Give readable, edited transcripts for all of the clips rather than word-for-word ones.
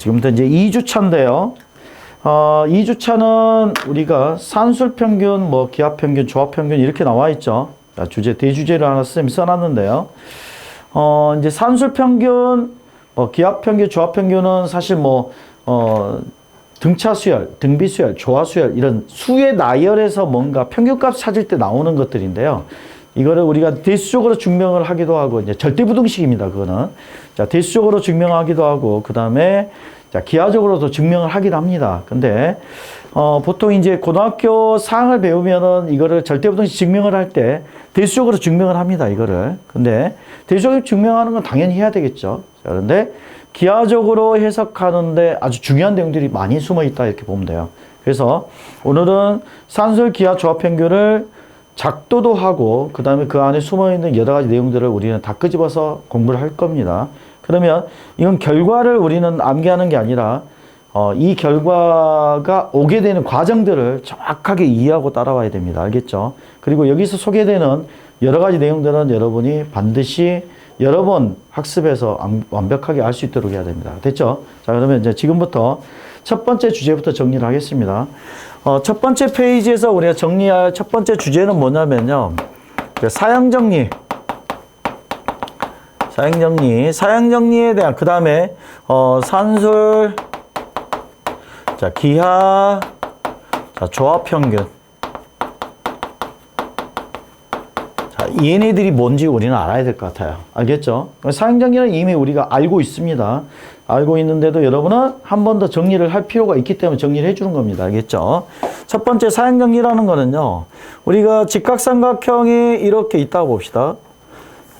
지금부터 이제 2주차인데요. 2주차는 우리가 산술평균, 뭐 기하평균, 조합평균 이렇게 나와 있죠. 자, 주제, 대주제를 하나 쌤이 써놨는데요. 이제 산술평균, 기하평균, 조합평균은 사실 등차수열, 등비수열, 조화수열 이런 수의 나열에서 뭔가 평균값 찾을 때 나오는 것들인데요. 이거를 우리가 대수적으로 증명을 하기도 하고, 이제 절대부등식입니다, 그거는. 자, 대수적으로 증명하기도 하고, 그 다음에, 자, 기하적으로도 증명을 하기도 합니다. 근데, 보통 이제 고등학교 사항을 배우면은 이거를 절대부등식 증명을 할 때 대수적으로 증명을 합니다, 이거를. 근데, 대수적으로 증명하는 건 당연히 해야 되겠죠. 자, 그런데, 기하적으로 해석하는데 아주 중요한 내용들이 많이 숨어 있다, 이렇게 보면 돼요. 그래서 오늘은 산술, 기하, 조합평균을 작도도 하고 그 다음에 그 안에 숨어있는 여러 가지 내용들을 우리는 다 끄집어서 공부를 할 겁니다. 그러면 이건 결과를 우리는 암기하는 게 아니라 이 결과가 오게 되는 과정들을 정확하게 이해하고 따라와야 됩니다. 알겠죠? 그리고 여기서 소개되는 여러 가지 내용들은 여러분이 반드시 여러 번 학습해서 완벽하게 알 수 있도록 해야 됩니다. 됐죠? 자, 그러면 이제 지금부터 첫 번째 주제부터 정리를 하겠습니다. 첫 번째 페이지에서 우리가 정리할 첫 번째 주제는 뭐냐면요. 사양정리. 사양정리에 대한, 그 다음에, 산술, 자, 기하, 자, 조합평균. 자, 얘네들이 뭔지 우리는 알아야 될 것 같아요. 알겠죠? 사양정리는 이미 우리가 알고 있습니다. 알고 있는데도 여러분은 한 번 더 정리를 할 필요가 있기 때문에 정리를 해주는 겁니다. 알겠죠? 첫 번째 사양정리라는 거는요, 우리가 직각삼각형이 이렇게 있다고 봅시다.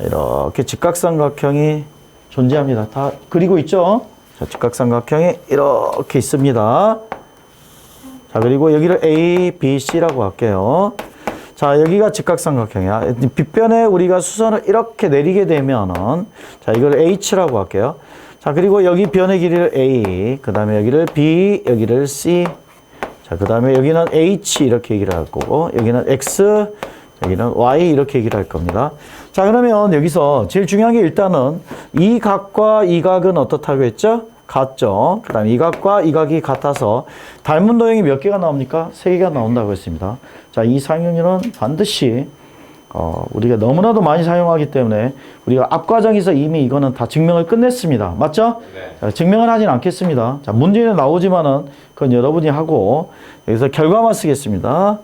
이렇게 직각삼각형이 존재합니다. 다 그리고 있죠? 자, 직각삼각형이 이렇게 있습니다. 자, 그리고 여기를 A, B, C라고 할게요. 자, 여기가 직각삼각형이야. 빗변에 우리가 수선을 이렇게 내리게 되면은, 자, 이걸 H라고 할게요. 자, 그리고 여기 변의 길이를 A, 그 다음에 여기를 B, 여기를 C, 자, 그 다음에 여기는 H 이렇게 얘기를 할 거고, 여기는 X, 여기는 Y 이렇게 얘기를 할 겁니다. 자, 그러면 여기서 제일 중요한 게 일단은 이 각과 이 각은 어떻다고 했죠? 같죠. 그 다음에 이 각과 이 각이 같아서 닮은 도형이 몇 개가 나옵니까? 3개가 나온다고 했습니다. 자, 이 사용률은 반드시 우리가 너무나도 많이 사용하기 때문에 우리가 앞 과정에서 이미 이거는 다 증명을 끝냈습니다. 맞죠? 네. 자, 증명을 하진 않겠습니다. 자, 문제는 나오지만은 그건 여러분이 하고 여기서 결과만 쓰겠습니다.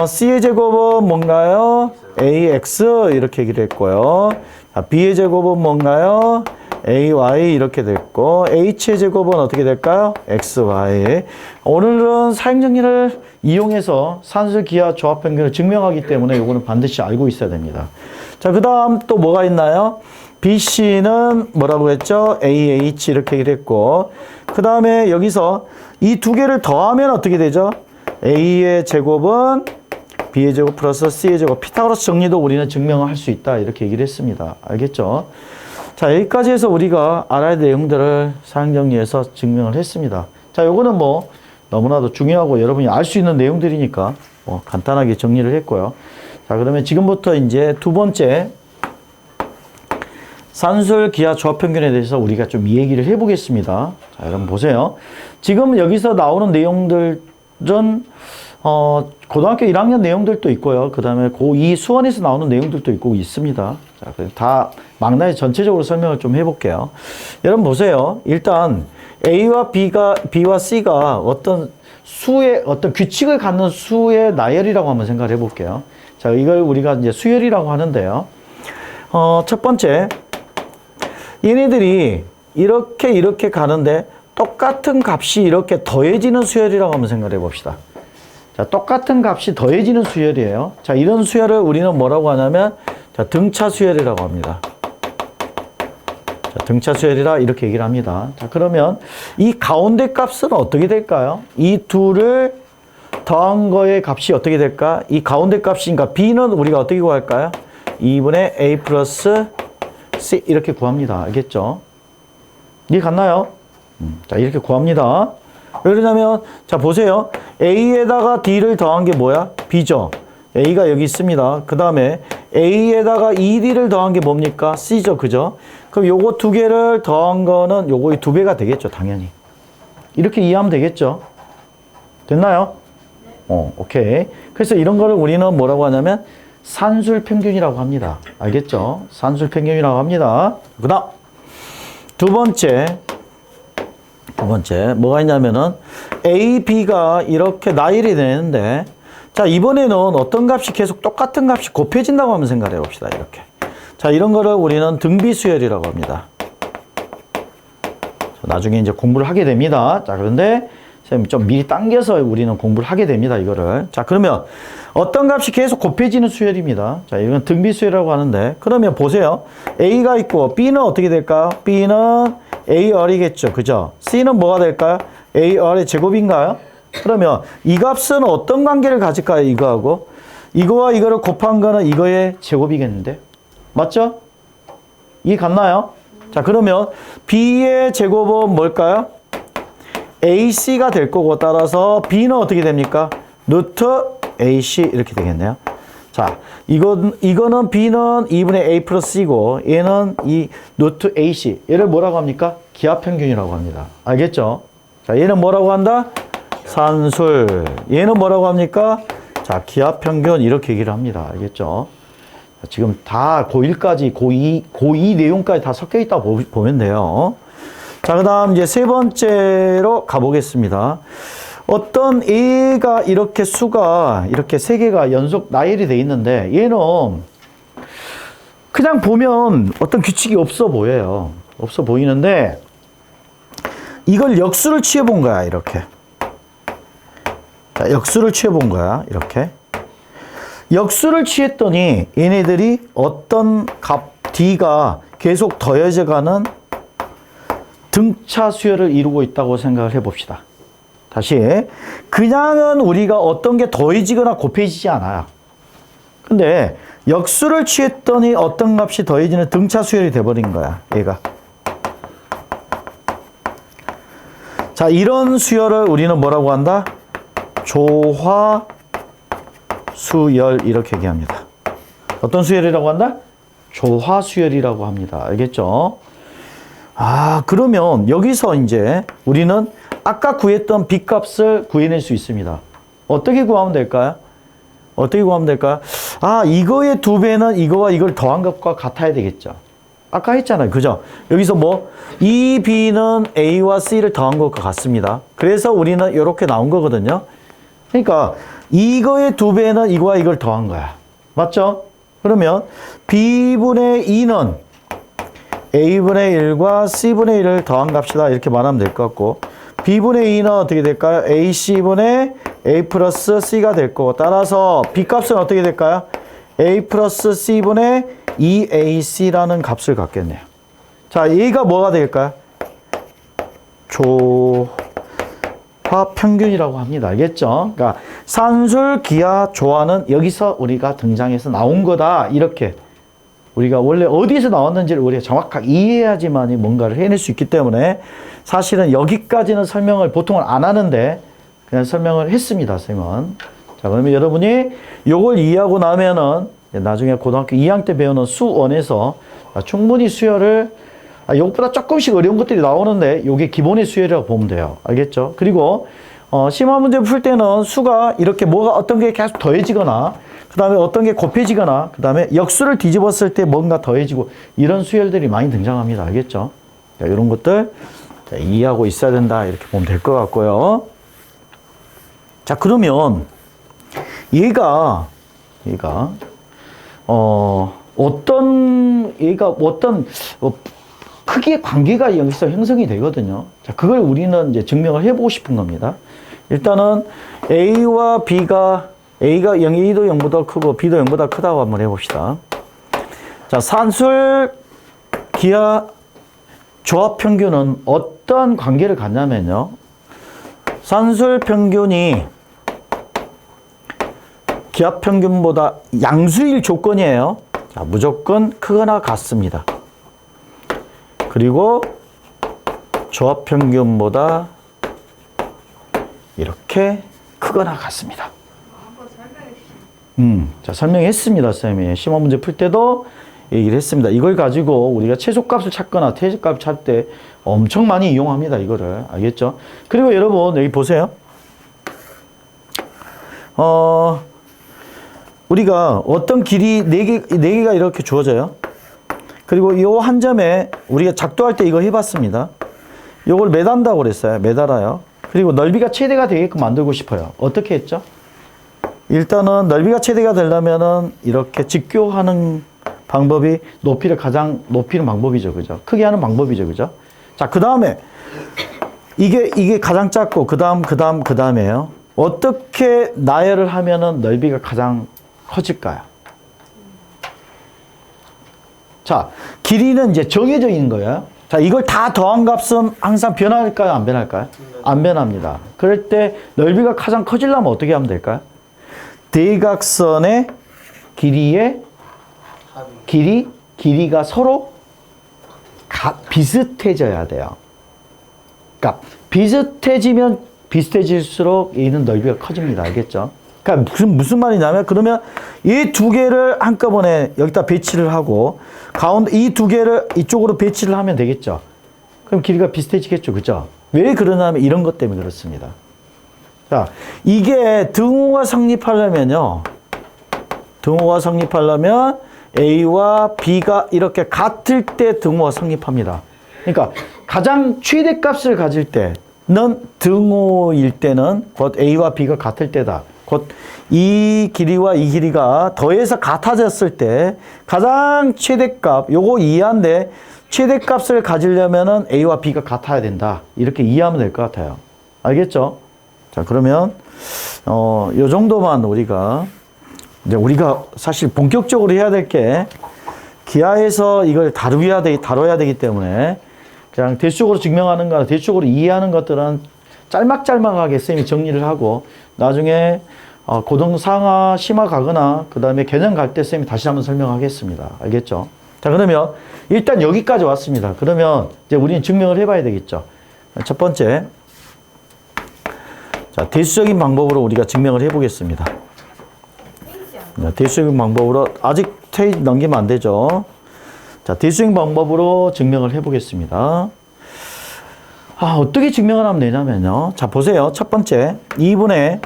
C의 제곱은 뭔가요? AX 이렇게 얘기를 했고요. 자, B의 제곱은 뭔가요? AY 이렇게 됐고, H의 제곱은 어떻게 될까요? XY. 오늘은 사행정리를 이용해서 산술, 기하, 조합평균을 증명하기 때문에 이거는 반드시 알고 있어야 됩니다. 자, 그 다음 또 뭐가 있나요? BC는 뭐라고 했죠? AH 이렇게 얘기를 했고, 그 다음에 여기서 이 두 개를 더하면 어떻게 되죠? A의 제곱은 B의 제곱 플러스 C의 제곱. 피타고라스 정리도 우리는 증명을 할 수 있다. 이렇게 얘기를 했습니다. 알겠죠? 자, 여기까지 해서 우리가 알아야 될 내용들을 사행정리해서 증명을 했습니다. 자, 요거는 뭐 너무나도 중요하고 여러분이 알 수 있는 내용들이니까 간단하게 정리를 했고요. 자, 그러면 지금부터 이제 두 번째 산술, 기하, 조합평균에 대해서 우리가 좀 얘기를 해보겠습니다. 자, 여러분 보세요. 지금 여기서 나오는 내용들은 고등학교 1학년 내용들도 있고요. 그 다음에 고2 수원에서 나오는 내용들도 있고 있습니다. 자, 다 망라해 전체적으로 설명을 좀 해볼게요. 여러분 보세요. 일단 A와 B와 C가 어떤 수의 어떤 규칙을 갖는 수의 나열이라고 한번 생각을 해볼게요. 자, 이걸 우리가 이제 수열이라고 하는데요. 첫 번째, 얘네들이 이렇게 가는데 똑같은 값이 이렇게 더해지는 수열이라고 한번 생각을 해봅시다. 자, 똑같은 값이 더해지는 수열이에요. 자, 이런 수열을 우리는 뭐라고 하냐면, 자, 등차 수열이라고 합니다. 자, 등차 수열이라 이렇게 얘기를 합니다. 자, 그러면 이 가운데 값은 어떻게 될까요? 이 둘을 더한 거의 값이 어떻게 될까? 이 가운데 값이니까 B는 우리가 어떻게 구할까요? 2분의 A 플러스 C 이렇게 구합니다. 알겠죠? 이해 갔나요? 자, 이렇게 구합니다. 왜 그러냐면, 자, 보세요. A에다가 D를 더한 게 뭐야? B죠. A가 여기 있습니다. 그 다음에 A에다가 2D를 더한 게 뭡니까? C죠. 그죠? 그럼 요거 두 개를 더한 거는 요거의 두 배가 되겠죠, 당연히. 이렇게 이해하면 되겠죠. 됐나요? 오케이. 그래서 이런 거를 우리는 뭐라고 하냐면 산술 평균이라고 합니다. 알겠죠? 산술 평균이라고 합니다. 그 다음 두 번째 뭐가 있냐면은 A, B가 이렇게 나열이 되는데, 자, 이번에는 어떤 값이 계속 똑같은 값이 곱해진다고 한번 생각해 봅시다. 이렇게. 자, 이런 거를 우리는 등비수열이라고 합니다. 자, 나중에 이제 공부를 하게 됩니다. 자, 그런데 선생님 좀 미리 당겨서 우리는 공부를 하게 됩니다. 이거를. 자, 그러면 어떤 값이 계속 곱해지는 수열입니다. 자, 이건 등비수열이라고 하는데, 그러면 보세요. A가 있고 B는 어떻게 될까요? B는 AR이겠죠. 그죠? C는 뭐가 될까요? AR의 제곱인가요? 그러면 이 값은 어떤 관계를 가질까요? 이거하고. 이거와 이거를 곱한 거는 이거의 제곱이겠는데. 맞죠? 이해 갔나요? 자, 그러면 B의 제곱은 뭘까요? AC가 될 거고, 따라서 B는 어떻게 됩니까? 루트 AC 이렇게 되겠네요. 자, 이거는 B는 2분의 A 플러스 C고, 얘는 이 루트 AC. 얘를 뭐라고 합니까? 기하평균이라고 합니다. 알겠죠? 자, 얘는 뭐라고 한다? 산술. 얘는 뭐라고 합니까? 자, 기하평균 이렇게 얘기를 합니다. 알겠죠? 자, 지금 다 고1까지, 고2 내용까지 다 섞여 있다고 보면 돼요. 자, 그 다음 이제 세 번째로 가보겠습니다. 어떤 A가 이렇게 수가 이렇게 세 개가 연속 나열이 돼 있는데, 얘는 그냥 보면 어떤 규칙이 없어 보여요. 없어 보이는데, 이걸 역수를 취해 본 거야, 이렇게. 자, 역수를 취해 본 거야, 이렇게. 역수를 취했더니 얘네들이 어떤 값 D가 계속 더해져 가는 등차 수열을 이루고 있다고 생각을 해봅시다. 다시, 그냥은 우리가 어떤 게 더해지거나 곱해지지 않아요. 근데 역수를 취했더니 어떤 값이 더해지는 등차 수열이 돼버린 거야, 얘가. 자, 이런 수열을 우리는 뭐라고 한다? 조화 수열 이렇게 얘기합니다. 어떤 수열이라고 한다? 조화 수열이라고 합니다. 알겠죠? 아, 그러면 여기서 이제 우리는 아까 구했던 B값을 구해낼 수 있습니다. 어떻게 구하면 될까요? 어떻게 구하면 될까요? 아, 이거의 두 배는 이거와 이걸 더한 것과 같아야 되겠죠. 아까 했잖아요. 그죠? 여기서 뭐, 이 B는 A와 C를 더한 것과 같습니다. 그래서 우리는 이렇게 나온 거거든요. 그러니까 이거의 두 배는 이거와 이걸 더한 거야. 맞죠? 그러면 B분의 2는 A분의 1과 C분의 1을 더한 값이다. 이렇게 말하면 될 것 같고, B분의 2는 어떻게 될까요? AC분의 A 플러스 C가 될 거고, 따라서 B값은 어떻게 될까요? A 플러스 C분의 2AC라는 값을 갖겠네요. 자, 얘가 뭐가 될까요? 조화 평균이라고 합니다. 알겠죠? 그러니까 산술, 기하, 조화는 여기서 우리가 등장해서 나온 거다. 이렇게 우리가 원래 어디서 나왔는지를 우리가 정확하게 이해해야지만 뭔가를 해낼 수 있기 때문에, 사실은 여기까지는 설명을 보통은 안 하는데 그냥 설명을 했습니다, 선생님은. 자, 그러면 여러분이 요걸 이해하고 나면은 나중에 고등학교 2학년 때 배우는 수원에서 충분히 수열을, 요것보다 조금씩 어려운 것들이 나오는데 요게 기본의 수열이라고 보면 돼요. 알겠죠? 그리고 심화 문제 풀 때는 수가 이렇게 뭐가 어떤 게 계속 더해지거나, 그 다음에 어떤 게 곱해지거나, 그 다음에 역수를 뒤집었을 때 뭔가 더해지고, 이런 수열들이 많이 등장합니다. 알겠죠? 자, 이런 것들 이해하고 있어야 된다. 이렇게 보면 될 것 같고요. 자, 그러면 얘가 어떤 크기의 관계가 여기서 형성이 되거든요. 자, 그걸 우리는 이제 증명을 해보고 싶은 겁니다. 일단은 A와 B가, A가 0, A도 0보다 크고 B도 0보다 크다고 한번 해봅시다. 자, 산술, 기하, 조합 평균은 어떤 관계를 갖냐면요. 산술 평균이 기하 평균보다 양수일 조건이에요. 자, 무조건 크거나 같습니다. 그리고 조합 평균보다 이렇게 크거나 같습니다. 자, 설명했습니다, 쌤이. 심화 문제 풀 때도 얘기를 했습니다. 이걸 가지고 우리가 최소값을 찾거나 최저값을 찾을 때 엄청 많이 이용합니다. 이거를. 알겠죠? 그리고 여러분 여기 보세요. 우리가 어떤 길이 4개가 이렇게 주어져요. 그리고 요 한 점에 우리가 작도할 때 이거 해봤습니다. 요걸 매단다고 그랬어요. 매달아요. 그리고 넓이가 최대가 되게끔 만들고 싶어요. 어떻게 했죠? 일단은 넓이가 최대가 되려면은 이렇게 직교하는 방법이 높이를 가장 높이는 방법이죠. 그죠? 크게 하는 방법이죠. 그죠? 자, 그 다음에 이게 가장 작고 그 다음에요. 어떻게 나열을 하면은 넓이가 가장 커질까요? 자, 길이는 이제 정해져 있는 거예요. 자, 이걸 다 더한 값은 항상 변할까요? 안 변할까요? 안 변합니다. 그럴 때 넓이가 가장 커지려면 어떻게 하면 될까요? 대각선의 길이가 서로 비슷해져야 돼요. 그러니까 비슷해질수록 얘는 넓이가 커집니다. 알겠죠? 그러니까 무슨 말이냐면 그러면 이 두 개를 한꺼번에 여기다 배치를 하고 가운데 이 두 개를 이쪽으로 배치를 하면 되겠죠. 그럼 길이가 비슷해지겠죠. 그죠? 왜 그러냐면 이런 것 때문에 그렇습니다. 자, 이게 등호가 성립하려면요. 등호가 성립하려면 A와 B가 이렇게 같을 때 등호가 성립합니다. 그러니까 가장 최대값을 가질 때는 등호일 때는 곧 A와 B가 같을 때다. 곧 이 길이와 이 길이가 더해서 같아졌을 때 가장 최대값, 요거 이해한데 최대값을 가지려면은 A와 B가 같아야 된다. 이렇게 이해하면 될 것 같아요. 알겠죠? 자, 그러면 요 정도만 우리가 사실 본격적으로 해야 될 게 기하에서 이걸 다뤄야 되기 때문에 그냥 대충으로 증명하는 거나 대충으로 이해하는 것들은 짤막짤막하게 쌤이 정리를 하고 나중에 고등 상하 심화 가거나 그 다음에 개념 갈 때 쌤이 다시 한번 설명하겠습니다. 알겠죠? 자, 그러면 일단 여기까지 왔습니다. 그러면 이제 우리는 증명을 해봐야 되겠죠. 첫 번째, 자, 대수적인 방법으로 우리가 증명을 해보겠습니다. 대수적인 방법으로 아직 페이지 넘기면 안 되죠. 자, 대수적인 방법으로 증명을 해보겠습니다. 어떻게 증명을 하면 되냐면요. 자, 보세요. 첫 번째, 2분의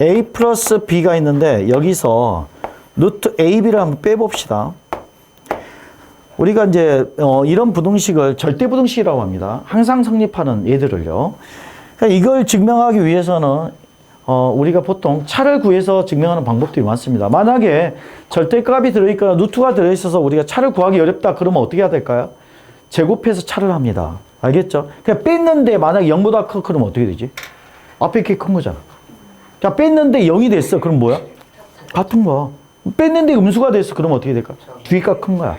A 플러스 B가 있는데 여기서 루트 AB를 한번 빼봅시다. 우리가 이제 이런 부등식을 절대부등식이라고 합니다. 항상 성립하는 얘들을요. 그러니까 이걸 증명하기 위해서는 우리가 보통 차를 구해서 증명하는 방법들이 많습니다. 만약에 절대값이 들어있거나 루트가 들어있어서 우리가 차를 구하기 어렵다 그러면 어떻게 해야 될까요? 제곱해서 차를 합니다. 알겠죠? 그냥 뺐는데 만약에 0보다 커 그러면 어떻게 되지? 앞에 게 큰 거잖아. 자, 뺐는데 0이 됐어. 그럼 뭐야? 같은 거야. 뺐는데 음수가 됐어. 그러면 어떻게 될까? 뒤가 큰 거야.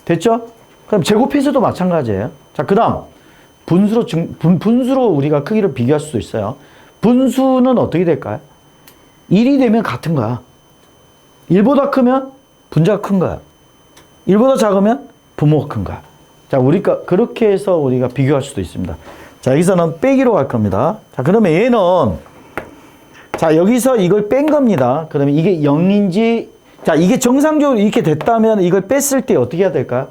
됐죠? 그럼 제곱해서도 마찬가지예요. 자, 그 다음 분수로 우리가 크기를 비교할 수도 있어요. 분수는 어떻게 될까요? 1이 되면 같은 거야. 1보다 크면 분자가 큰 거야. 1보다 작으면 분모가 큰 거야. 자, 우리가 그렇게 해서 우리가 비교할 수도 있습니다. 자, 여기서는 빼기로 갈 겁니다. 자, 그러면 얘는 자, 여기서 이걸 뺀 겁니다. 그러면 이게 0인지 자, 이게 정상적으로 이렇게 됐다면 이걸 뺐을 때 어떻게 해야 될까요?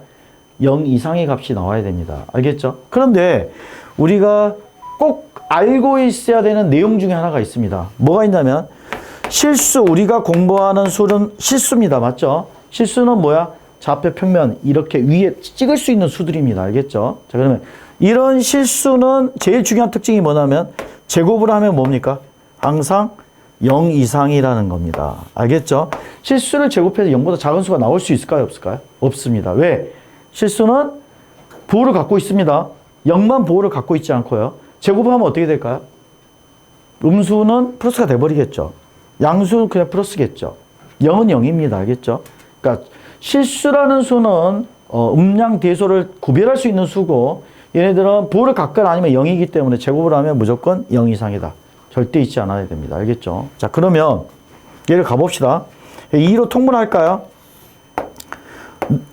0 이상의 값이 나와야 됩니다. 알겠죠? 그런데 우리가 꼭 알고 있어야 되는 내용 중에 하나가 있습니다. 뭐가 있냐면 우리가 공부하는 수는 실수입니다. 맞죠? 실수는 뭐야? 좌표 평면 이렇게 위에 찍을 수 있는 수들입니다. 알겠죠? 자, 그러면 이런 실수는 제일 중요한 특징이 뭐냐면 제곱을 하면 뭡니까? 항상 0 이상이라는 겁니다. 알겠죠? 실수를 제곱해서 0보다 작은 수가 나올 수 있을까요? 없을까요? 없습니다. 왜? 실수는 부호를 갖고 있습니다. 0만 부호를 갖고 있지 않고요. 제곱하면 어떻게 될까요? 음수는 플러스가 돼버리겠죠. 양수는 그냥 플러스겠죠. 0은 0입니다. 알겠죠? 그러니까 실수라는 수는 음양 대소를 구별할 수 있는 수고 얘네들은 부호를 갖거나 아니면 0이기 때문에 제곱을 하면 무조건 0 이상이다. 절대 잊지 않아야 됩니다. 알겠죠? 자, 그러면 얘를 가봅시다. 2로 통분할까요?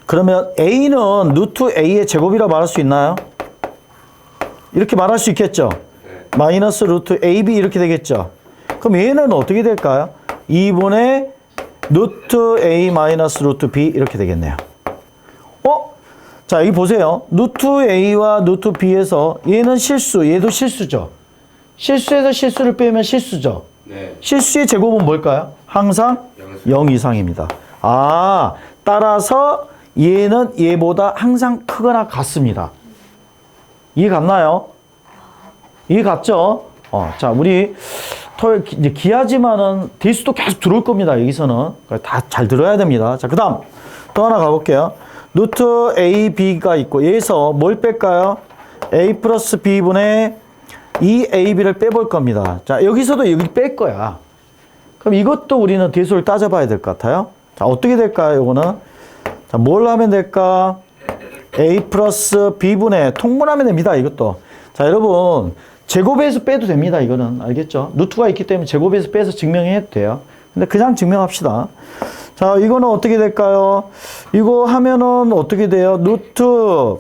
그러면 A는 루트 A의 제곱이라 말할 수 있나요? 이렇게 말할 수 있겠죠? 마이너스 루트 AB 이렇게 되겠죠? 그럼 얘는 어떻게 될까요? 2분의 루트 A 마이너스 루트 B 이렇게 되겠네요. 자, 여기 보세요. 루트 A와 루트 B에서 얘는 실수, 얘도 실수죠. 실수에서 실수를 빼면 실수죠. 네. 실수의 제곱은 뭘까요? 항상 0 이상입니다. 아, 따라서 얘는 얘보다 항상 크거나 같습니다. 이해 갔나요? 이해 갔죠? 자, 우리 토요일 이제 기하지만은 대수도 계속 들어올 겁니다. 여기서는 다 잘 들어야 됩니다. 자, 그다음 또 하나 가볼게요. 루트 A, B가 있고 여기서 뭘 뺄까요? A 플러스 B분의 2AB를 빼볼 겁니다. 자, 여기서도 여기 뺄 거야. 그럼 이것도 우리는 대수를 따져봐야 될 것 같아요. 자, 어떻게 될까요? 이거는 자, 뭘 하면 될까? A 플러스 B분의 통분하면 됩니다. 이것도. 자, 여러분 제곱에서 빼도 됩니다. 이거는 알겠죠? 루트가 있기 때문에 제곱에서 빼서 증명해도 돼요. 근데 그냥 증명합시다. 자, 이거는 어떻게 될까요? 이거 하면은 어떻게 돼요? 루트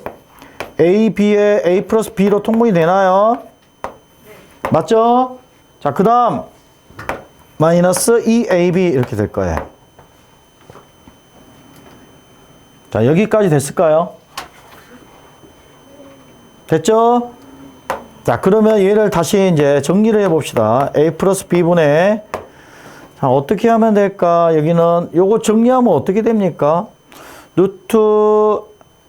AB에 A 플러스 B로 통분이 되나요? 맞죠? 자, 그 다음 마이너스 2AB 이렇게 될 거예요. 자, 여기까지 됐을까요? 됐죠? 자, 그러면 얘를 다시 이제 정리를 해봅시다. A 플러스 B분의 자, 어떻게 하면 될까? 여기는 요거 정리하면 어떻게 됩니까? 루트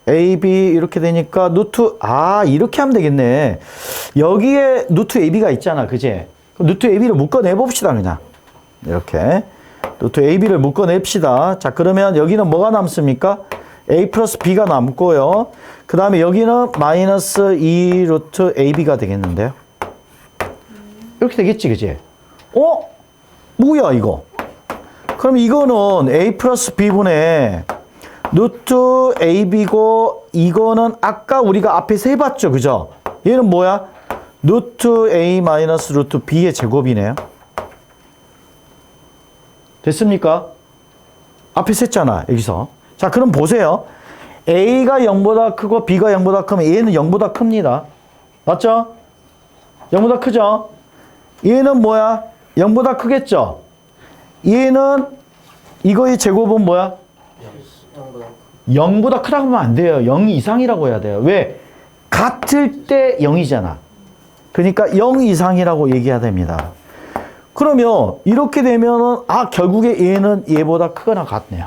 AB 이렇게 되니까 루트 이렇게 하면 되겠네. 여기에 루트 AB가 있잖아. 그지? 루트 AB를 묶어내 봅시다. 그냥 이렇게 루트 AB를 묶어냅시다. 자, 그러면 여기는 뭐가 남습니까? A 플러스 B가 남고요. 그 다음에 여기는 마이너스 2 루트 AB가 되겠는데요. 이렇게 되겠지. 그지? 뭐야 이거? 그럼 이거는 A 플러스 B분의 루트 AB고 이거는 아까 우리가 앞에서 해봤죠. 그죠? 얘는 뭐야? 루트 A 마이너스 루트 B의 제곱이네요. 됐습니까? 앞에서 했잖아. 여기서. 자, 그럼 보세요. A가 0보다 크고 B가 0보다 크면 얘는 0보다 큽니다. 맞죠? 0보다 크죠? 얘는 뭐야? 0보다 크겠죠? 얘는 이거의 제곱은 뭐야? 0보다 크다고 하면 안 돼요. 0 이상이라고 해야 돼요. 왜? 같을 때 0이잖아. 그러니까 0 이상이라고 얘기해야 됩니다. 그러면 이렇게 되면은 결국에 얘는 얘보다 크거나 같네요.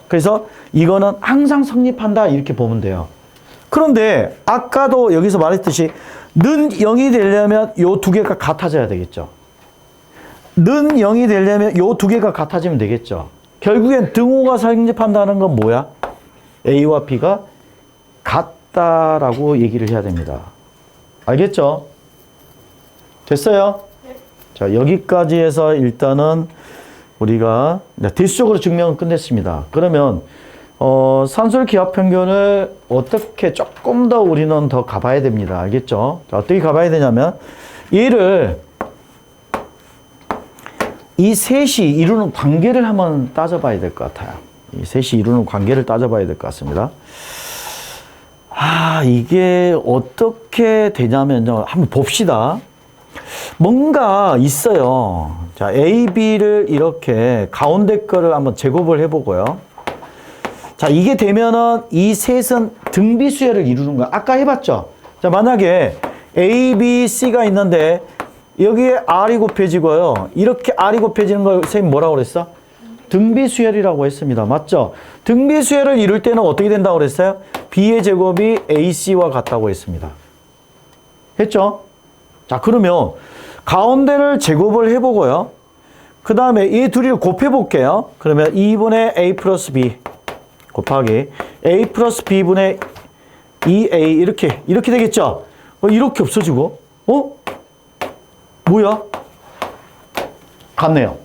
그래서 이거는 항상 성립한다 이렇게 보면 돼요. 그런데 아까도 여기서 말했듯이 는 0이 되려면 요 두 개가 같아져야 되겠죠. 는 0이 되려면 요 두 개가 같아지면 되겠죠. 결국엔 등호가 성립한다는 건 뭐야? A와 B가 같다라고 얘기를 해야 됩니다. 알겠죠? 됐어요? 네. 자, 여기까지 해서 일단은 우리가 대수적으로 증명은 끝냈습니다. 그러면 산술 기하 평균을 어떻게 조금 더 우리는 더 가봐야 됩니다. 알겠죠? 자, 어떻게 가봐야 되냐면 얘를 이 셋이 이루는 관계를 한번 따져봐야 될 것 같아요. 이 셋이 이루는 관계를 따져봐야 될 것 같습니다. 이게 어떻게 되냐면 한번 봅시다. 뭔가 있어요. 자, A, B를 이렇게 가운데 거를 한번 제곱을 해보고요. 자, 이게 되면은 이 셋은 등비수열을 이루는 거야. 아까 해봤죠? 자, 만약에 A, B, C가 있는데 여기에 R이 곱해지고요. 이렇게 R이 곱해지는 걸 선생님 뭐라고 그랬어? 등비수열이라고 했습니다. 맞죠? 등비수열을 이룰 때는 어떻게 된다고 그랬어요? B의 제곱이 AC와 같다고 했습니다. 했죠? 자, 그러면 가운데를 제곱을 해보고요. 그 다음에 이 둘이를 곱해볼게요. 그러면 2분의 A 플러스 B 곱하기 A 플러스 B분의 2A 이렇게 되겠죠? 이렇게 없어지고 뭐야? 같네요.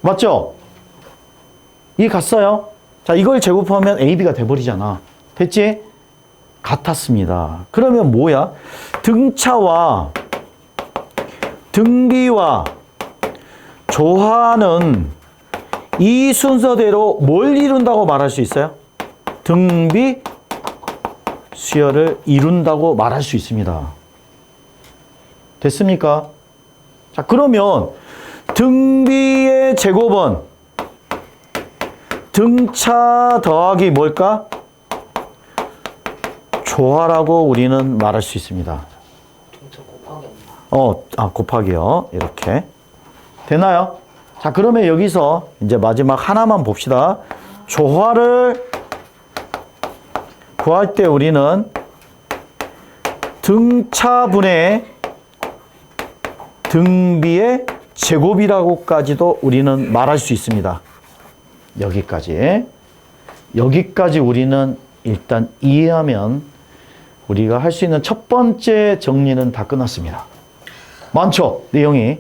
맞죠? 이게 같어요? 자, 이걸 제곱하면 AB가 돼버리잖아. 됐지? 같았습니다. 그러면 뭐야? 등차와 등비와 조화는 이 순서대로 뭘 이룬다고 말할 수 있어요? 등비 수열을 이룬다고 말할 수 있습니다. 됐습니까? 자, 그러면 등비의 제곱은 등차 더하기 뭘까? 조화라고 우리는 말할 수 있습니다. 등차 곱하기. 곱하기요. 이렇게. 되나요? 자, 그러면 여기서 이제 마지막 하나만 봅시다. 조화를 구할 때 우리는 등차분의 등비의 제곱이라고까지도 우리는 말할 수 있습니다. 여기까지 우리는 일단 이해하면 우리가 할 수 있는 첫 번째 정리는 다 끝났습니다. 많죠? 내용이.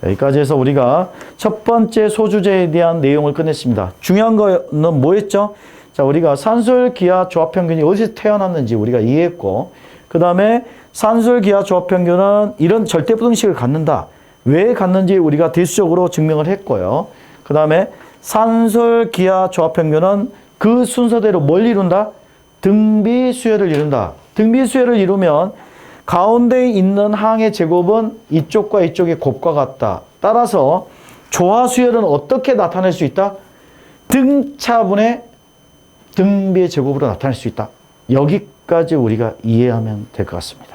여기까지 해서 우리가 첫 번째 소주제에 대한 내용을 끝냈습니다. 중요한 거는 뭐였죠? 자, 우리가 산술, 기하, 조합 평균이 어디서 태어났는지 우리가 이해했고, 그 다음에 산술, 기하, 조합 평균은 이런 절대부등식을 갖는다. 왜 갖는지 우리가 대수적으로 증명을 했고요. 그 다음에 산술, 기하, 조합 평균은 그 순서대로 뭘 이룬다? 등비 수열을 이룬다. 등비 수열을 이루면 가운데 있는 항의 제곱은 이쪽과 이쪽의 곱과 같다. 따라서 조화 수열은 어떻게 나타낼 수 있다? 등차분의 등비의 제곱으로 나타낼 수 있다. 여기까지 우리가 이해하면 될 것 같습니다.